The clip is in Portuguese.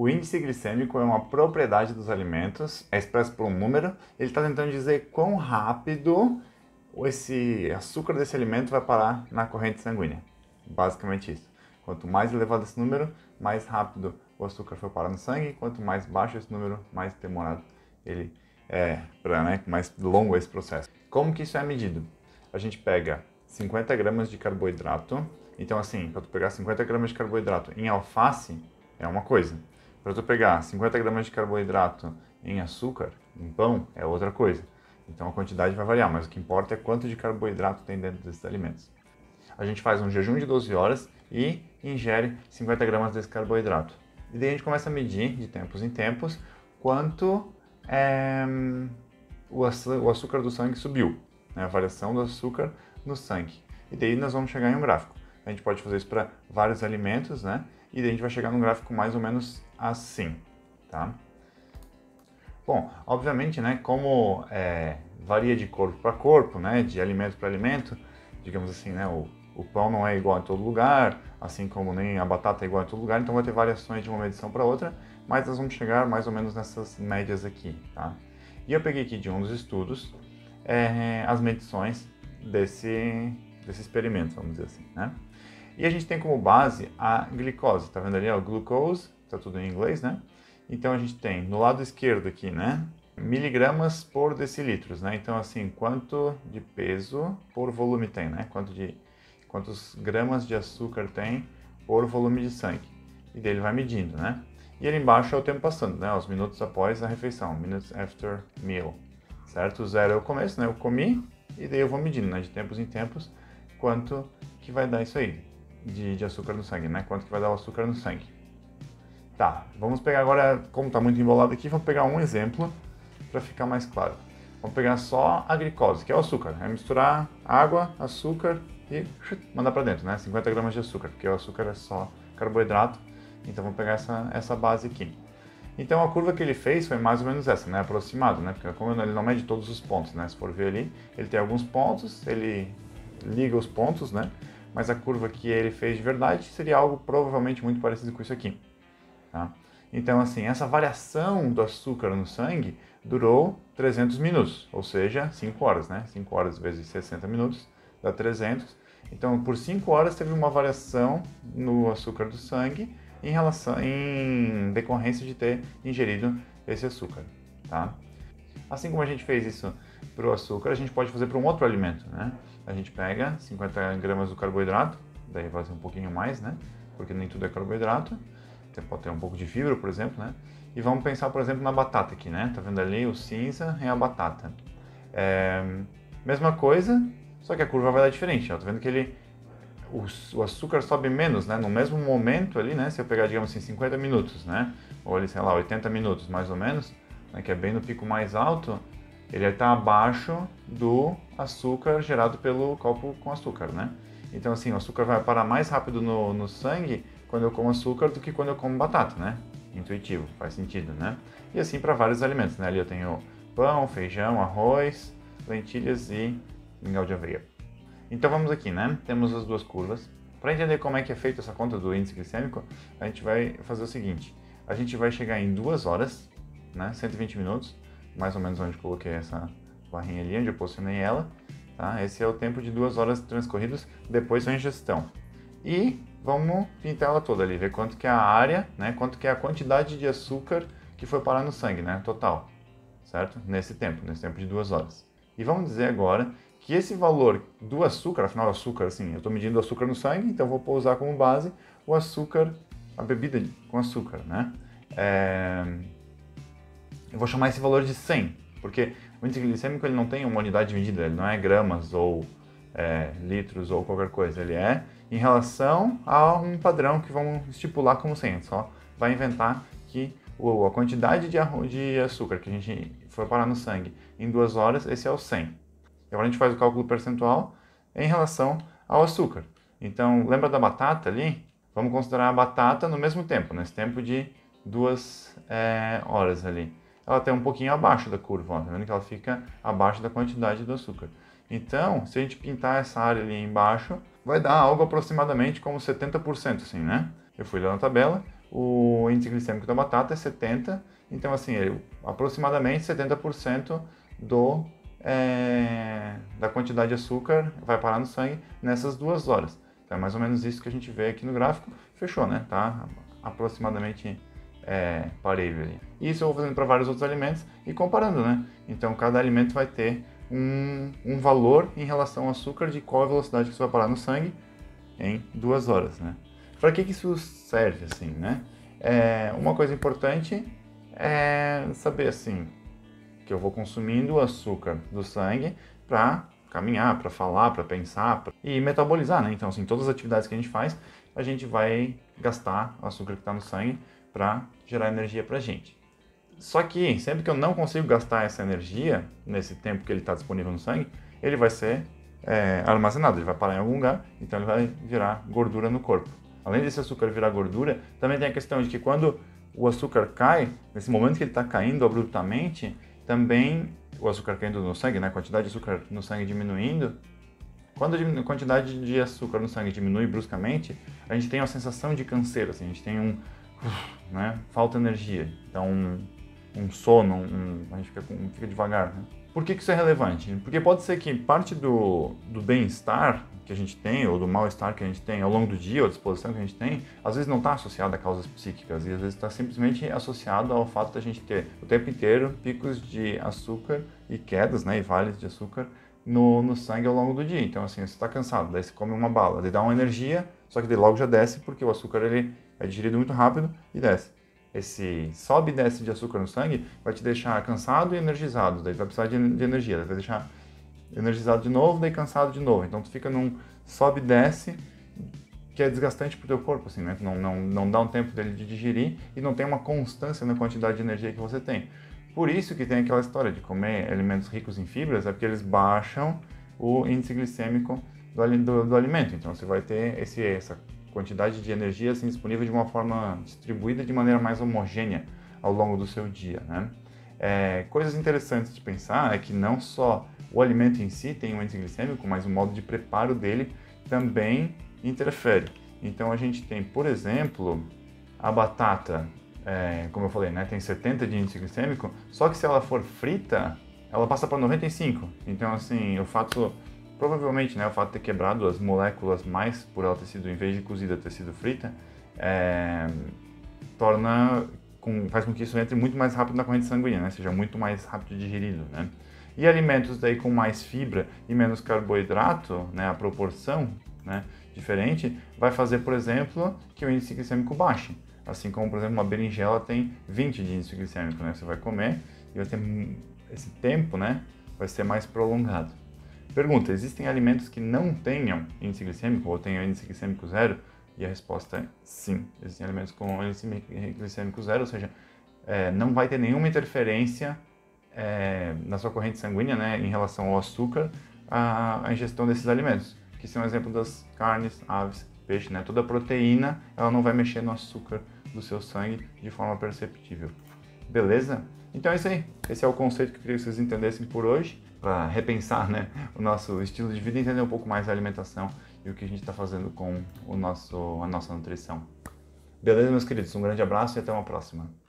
O índice glicêmico é uma propriedade dos alimentos, é expresso por um número. Ele está tentando dizer quão rápido esse açúcar desse alimento vai parar na corrente sanguínea. Basicamente isso. Quanto mais elevado esse número, mais rápido o açúcar foi parar no sangue. Quanto mais baixo esse número, mais demorado ele é, mais longo esse processo. Como que isso é medido? A gente pega 50 gramas de carboidrato. Então assim, para tu pegar 50 gramas de carboidrato em alface, é uma coisa. Para tu pegar 50 gramas de carboidrato em açúcar, em pão, é outra coisa. Então a quantidade vai variar, mas o que importa é quanto de carboidrato tem dentro desses alimentos. A gente faz um jejum de 12 horas e ingere 50 gramas desse carboidrato. E daí a gente começa a medir, de tempos em tempos, quanto o açúcar do sangue subiu, né? A variação do açúcar no sangue. E daí nós vamos chegar em um gráfico. A gente pode fazer isso para vários alimentos, né? E daí a gente vai chegar num gráfico mais ou menos assim, tá? Bom, obviamente, né, como varia de corpo para corpo, né, de alimento para alimento, digamos assim, né, o pão não é igual em todo lugar, assim como nem a batata é igual em todo lugar, então vai ter variações de uma medição para outra, mas nós vamos chegar mais ou menos nessas médias aqui, tá? E eu peguei aqui de um dos estudos as medições desse experimento, vamos dizer assim, né? E a gente tem como base a glicose, tá vendo ali, o glucose, tá tudo em inglês, né? Então a gente tem no lado esquerdo aqui, né, miligramas por decilitros, né? Então assim, quanto de peso por volume tem, né? Quantos gramas de açúcar tem por volume de sangue. E daí ele vai medindo, né? E ali embaixo é o tempo passando, né? Os minutos após a refeição, minutes after meal, certo? O zero é o começo, né? Eu comi e daí eu vou medindo, né? De tempos em tempos, quanto que vai dar isso aí de açúcar no sangue, né? Quanto que vai dar o açúcar no sangue. Tá, vamos pegar agora, como está muito embolado aqui, vamos pegar um exemplo para ficar mais claro. Vamos pegar só a glicose, que é o açúcar. É misturar água, açúcar e mandar para dentro, né? 50 gramas de açúcar, porque o açúcar é só carboidrato. Então vamos pegar essa base aqui. Então a curva que ele fez foi mais ou menos essa, né? Aproximado, né? Porque como ele não mede todos os pontos, né? Se for ver ali, ele tem alguns pontos, ele liga os pontos, né? Mas a curva que ele fez de verdade seria algo provavelmente muito parecido com isso aqui. Tá? Então, assim, essa variação do açúcar no sangue durou 300 minutos, ou seja, 5 horas, né? 5 horas vezes 60 minutos dá 300. Então, por 5 horas teve uma variação no açúcar do sangue em decorrência de ter ingerido esse açúcar, tá? Assim como a gente fez isso para o açúcar, a gente pode fazer para um outro alimento, né? A gente pega 50 gramas do carboidrato, daí vai ser um pouquinho mais, né? Porque nem tudo é carboidrato. Você pode ter um pouco de fibra, por exemplo, né? E vamos pensar, por exemplo, na batata aqui, né? Tá vendo ali o cinza é a batata. Mesma coisa, só que a curva vai dar diferente, ó. Tá vendo que o açúcar sobe menos, né? No mesmo momento ali, né? Se eu pegar, digamos assim, 50 minutos, né? Ou ali, sei lá, 80 minutos, mais ou menos, né? Que é bem no pico mais alto, ele está abaixo do açúcar gerado pelo copo com açúcar, né? Então, assim, o açúcar vai parar mais rápido no sangue quando eu como açúcar do que quando eu como batata, né? Intuitivo, faz sentido, né? E assim para vários alimentos, né? Ali eu tenho pão, feijão, arroz, lentilhas e mingau de aveia. Então vamos aqui, né? Temos as duas curvas. Para entender como é que é feita essa conta do índice glicêmico, a gente vai fazer o seguinte. A gente vai chegar em 2 horas, né? 120 minutos, mais ou menos onde eu coloquei essa barrinha ali, onde eu posicionei ela. Tá? Esse é o tempo de 2 horas transcorridas depois da ingestão. E vamos pintar ela toda ali, ver quanto que é a área, né? Quanto que é a quantidade de açúcar que foi parar no sangue, né? Total, certo? Nesse tempo de 2 horas. E vamos dizer agora que esse valor do açúcar, afinal o açúcar, assim, eu estou medindo o açúcar no sangue, então vou usar como base o açúcar, a bebida com açúcar, né? Eu vou chamar esse valor de 100, porque o índice glicêmico ele não tem uma unidade de medida, ele não é gramas ou litros ou qualquer coisa, ele é em relação a um padrão que vamos estipular como 100, só vai inventar que a quantidade de açúcar que a gente foi parar no sangue em 2 horas, esse é o 100. Agora a gente faz o cálculo percentual em relação ao açúcar. Então, lembra da batata ali? Vamos considerar a batata no mesmo tempo, nesse tempo de 2 horas ali. Ela está um pouquinho abaixo da curva, ó, tá vendo que ela fica abaixo da quantidade do açúcar. Então, se a gente pintar essa área ali embaixo, vai dar algo aproximadamente como 70%, assim, né? Eu fui lá na tabela, o índice glicêmico da batata é 70, então assim, aproximadamente 70% da quantidade de açúcar vai parar no sangue nessas 2 horas. Então é mais ou menos isso que a gente vê aqui no gráfico. Fechou, né? Tá aproximadamente parelho ali. Isso eu vou fazendo para vários outros alimentos e comparando, né? Então cada alimento vai ter um valor em relação ao açúcar de qual a velocidade que isso vai parar no sangue em 2 horas, né? Para que isso serve, assim, né? Uma coisa importante é saber, assim, que eu vou consumindo o açúcar do sangue para caminhar, para falar, para pensar e metabolizar, né? Então, assim, todas as atividades que a gente faz, a gente vai gastar o açúcar que está no sangue para gerar energia para a gente. Só que sempre que eu não consigo gastar essa energia nesse tempo que ele está disponível no sangue, ele vai ser armazenado, ele vai parar em algum lugar, então ele vai virar gordura no corpo. Além desse açúcar virar gordura, também tem a questão de que quando o açúcar cai, nesse momento que ele está caindo abruptamente, também o açúcar caindo no sangue, né, a quantidade de açúcar no sangue diminuindo, quando a quantidade de açúcar no sangue diminui bruscamente, a gente tem uma sensação de canseiro, assim, a gente tem falta de energia, então um sono, a gente fica devagar, né? Por que isso é relevante? Porque pode ser que parte do bem-estar que a gente tem, ou do mal-estar que a gente tem ao longo do dia, ou a disposição que a gente tem, às vezes não está associada a causas psíquicas, e às vezes está simplesmente associado ao fato de a gente ter o tempo inteiro picos de açúcar e quedas, né, e vales de açúcar no sangue ao longo do dia. Então, assim, você está cansado, daí você come uma bala, daí dá uma energia, só que daí logo já desce, porque o açúcar ele é digerido muito rápido e desce. Esse sobe e desce de açúcar no sangue vai te deixar cansado e energizado, daí vai precisar de energia, daí vai deixar energizado de novo, daí cansado de novo. Então tu fica num sobe e desce que é desgastante pro teu corpo, assim, né? Não dá um tempo dele de digerir e não tem uma constância na quantidade de energia que você tem. Por isso que tem aquela história de comer alimentos ricos em fibras, é porque eles baixam o índice glicêmico do alimento. Então você vai ter essa quantidade de energia assim, disponível de uma forma distribuída de maneira mais homogênea ao longo do seu dia, né? Coisas interessantes de pensar é que não só o alimento em si tem um índice glicêmico, mas o modo de preparo dele também interfere. Então a gente tem, por exemplo, a batata, como eu falei, né, tem 70 de índice glicêmico, só que se ela for frita, ela passa para 95. Então, assim, provavelmente, né, o fato de ter quebrado as moléculas mais por ela ter sido, em vez de cozida, ter sido frita, faz com que isso entre muito mais rápido na corrente sanguínea, né, seja muito mais rápido digerido, né. E alimentos daí com mais fibra e menos carboidrato, né, a proporção, né, diferente, vai fazer, por exemplo, que o índice glicêmico baixe. Assim como, por exemplo, uma berinjela tem 20 de índice glicêmico, né, você vai comer e vai ter esse tempo, né, vai ser mais prolongado. Pergunta, existem alimentos que não tenham índice glicêmico ou tenham índice glicêmico zero? E a resposta é sim. Existem alimentos com índice glicêmico zero, ou seja, não vai ter nenhuma interferência na sua corrente sanguínea, né, em relação ao açúcar, a ingestão desses alimentos, que são exemplo das carnes, aves, peixe, né? Toda a proteína, ela não vai mexer no açúcar do seu sangue de forma perceptível. Beleza? Então é isso aí. Esse é o conceito que eu queria que vocês entendessem por hoje, para repensar, né, o nosso estilo de vida e entender um pouco mais a alimentação e o que a gente está fazendo com a nossa nutrição. Beleza, meus queridos? Um grande abraço e até uma próxima.